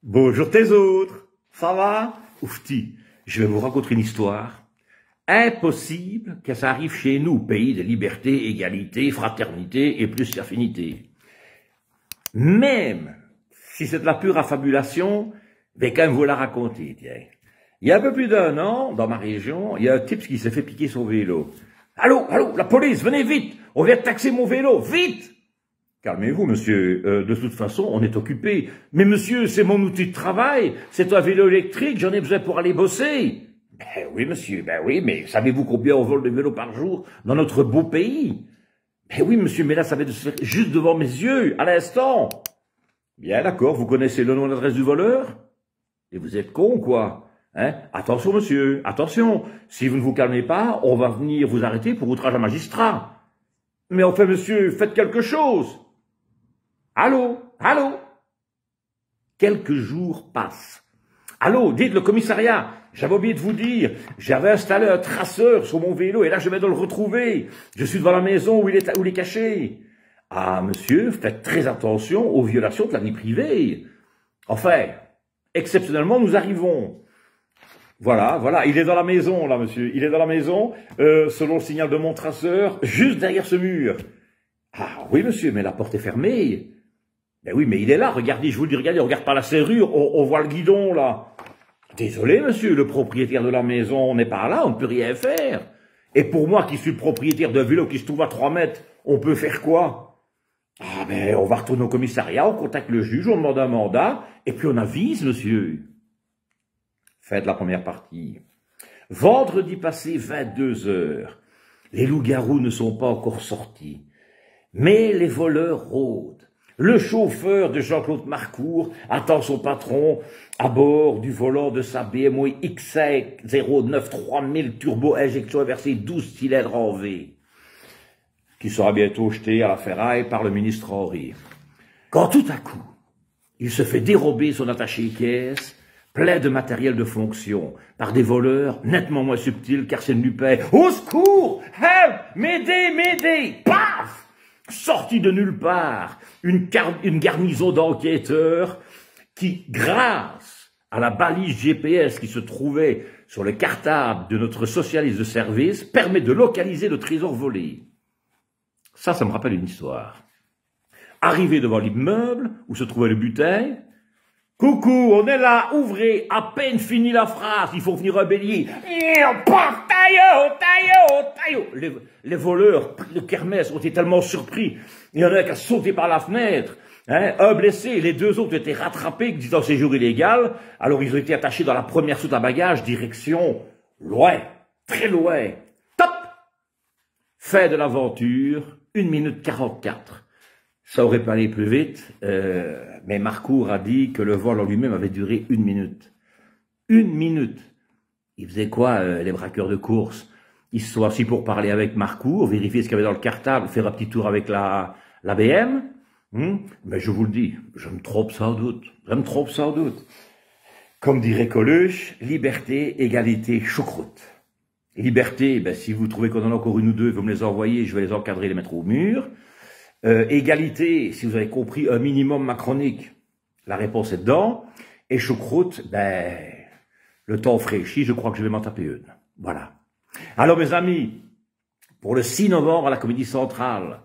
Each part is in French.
Bonjour tes autres, ça va? Oufti, je vais vous raconter une histoire. Impossible que ça arrive chez nous, pays de liberté, égalité, fraternité et plus affinité. Même si c'est de la pure affabulation, mais quand même vous la raconter, tiens. Il y a un peu plus d'un an, dans ma région, il y a un type qui s'est fait piquer son vélo. Allô, la police, venez vite, on vient de taxer mon vélo, vite! Calmez-vous, monsieur. De toute façon, on est occupé. Mais monsieur, c'est mon outil de travail. C'est un vélo électrique. J'en ai besoin pour aller bosser. Ben oui, monsieur. Ben oui, mais savez-vous combien on vole de vélos par jour dans notre beau pays? Ben oui, monsieur, mais là, ça vient de se faire juste devant mes yeux, à l'instant. Bien, d'accord. Vous connaissez le nom et l'adresse du voleur? Et vous êtes con, quoi? Hein? Attention, monsieur. Attention. Si vous ne vous calmez pas, on va venir vous arrêter pour outrage à magistrat. Mais enfin, monsieur, faites quelque chose. Allô? Quelques jours passent. Allô, dites le commissariat, j'avais oublié de vous dire, j'avais installé un traceur sur mon vélo et là je vais de le retrouver. Je suis devant la maison où il est caché. Ah, monsieur, faites très attention aux violations de la vie privée. Enfin, exceptionnellement, nous arrivons. Voilà, il est dans la maison, là, monsieur. Il est dans la maison, selon le signal de mon traceur, juste derrière ce mur. Ah oui, monsieur, mais la porte est fermée. Ben oui, mais il est là, regardez, je vous le dis, regardez, on regarde par la serrure, on voit le guidon, là. Désolé, monsieur, le propriétaire de la maison n'est pas là, on ne peut rien faire. Et pour moi, qui suis le propriétaire d'un vélo qui se trouve à 3 mètres, on peut faire quoi? Ah ben, on va retourner au commissariat, on contacte le juge, on demande un mandat, et puis on avise, monsieur. Faites la première partie. Vendredi passé, 22 heures. Les loups-garous ne sont pas encore sortis. Mais les voleurs rôdent. Le chauffeur de Jean-Claude Marcourt attend son patron à bord du volant de sa BMW X5 09 3000 turbo injection inversée 12 cylindres en V, qui sera bientôt jeté à la ferraille par le ministre Henry. Quand tout à coup, il se fait dérober son attaché-caisse, plein de matériel de fonction, par des voleurs nettement moins subtils qu'Arsène Lupin. Au secours! Help! M'aider! Paf! Sorti de nulle part, une garnison d'enquêteurs qui, grâce à la balise GPS qui se trouvait sur le cartable de notre socialiste de service, permet de localiser le trésor volé. Ça me rappelle une histoire. Arrivé devant l'immeuble où se trouvait le butin, « Coucou, on est là, ouvrez, à peine fini la phrase, il faut venir un bélier. » Les voleurs de kermesse ont été tellement surpris, il y en a un qui a sauté par la fenêtre, hein, un blessé, les deux autres ont été rattrapés, disant séjour illégal, alors ils ont été attachés dans la première soute à bagages, direction loin, très loin. Top! Fin de l'aventure, 1 minute 44. Ça aurait pu aller plus vite, mais Marcourt a dit que le vol en lui-même avait duré 1 minute. 1 minute. Ils faisaient quoi, les braqueurs de course? Ils se sont assis pour parler avec Marcourt, vérifier ce qu'il y avait dans le cartable, faire un petit tour avec la BM. Mais je vous le dis, je me trompe sans doute. Comme dirait Coluche, liberté, égalité, choucroute. Liberté, ben, si vous trouvez qu'on en a encore une ou deux, vous me les envoyez, je vais les encadrer et les mettre au mur. Égalité, si vous avez compris, un minimum macronique, la réponse est dedans. Et choucroute, ben, le temps fraîchit, je crois que je vais m'en taper une. Voilà. Alors mes amis, pour le 6 novembre à la Comédie Centrale,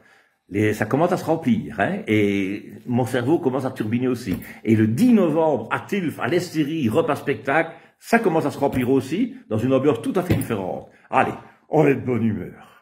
ça commence à se remplir, hein, et mon cerveau commence à turbiner aussi. Et le 10 novembre à Tilf, à l'Estérie, repas spectacle, ça commence à se remplir aussi, dans une ambiance tout à fait différente. Allez, on est de bonne humeur.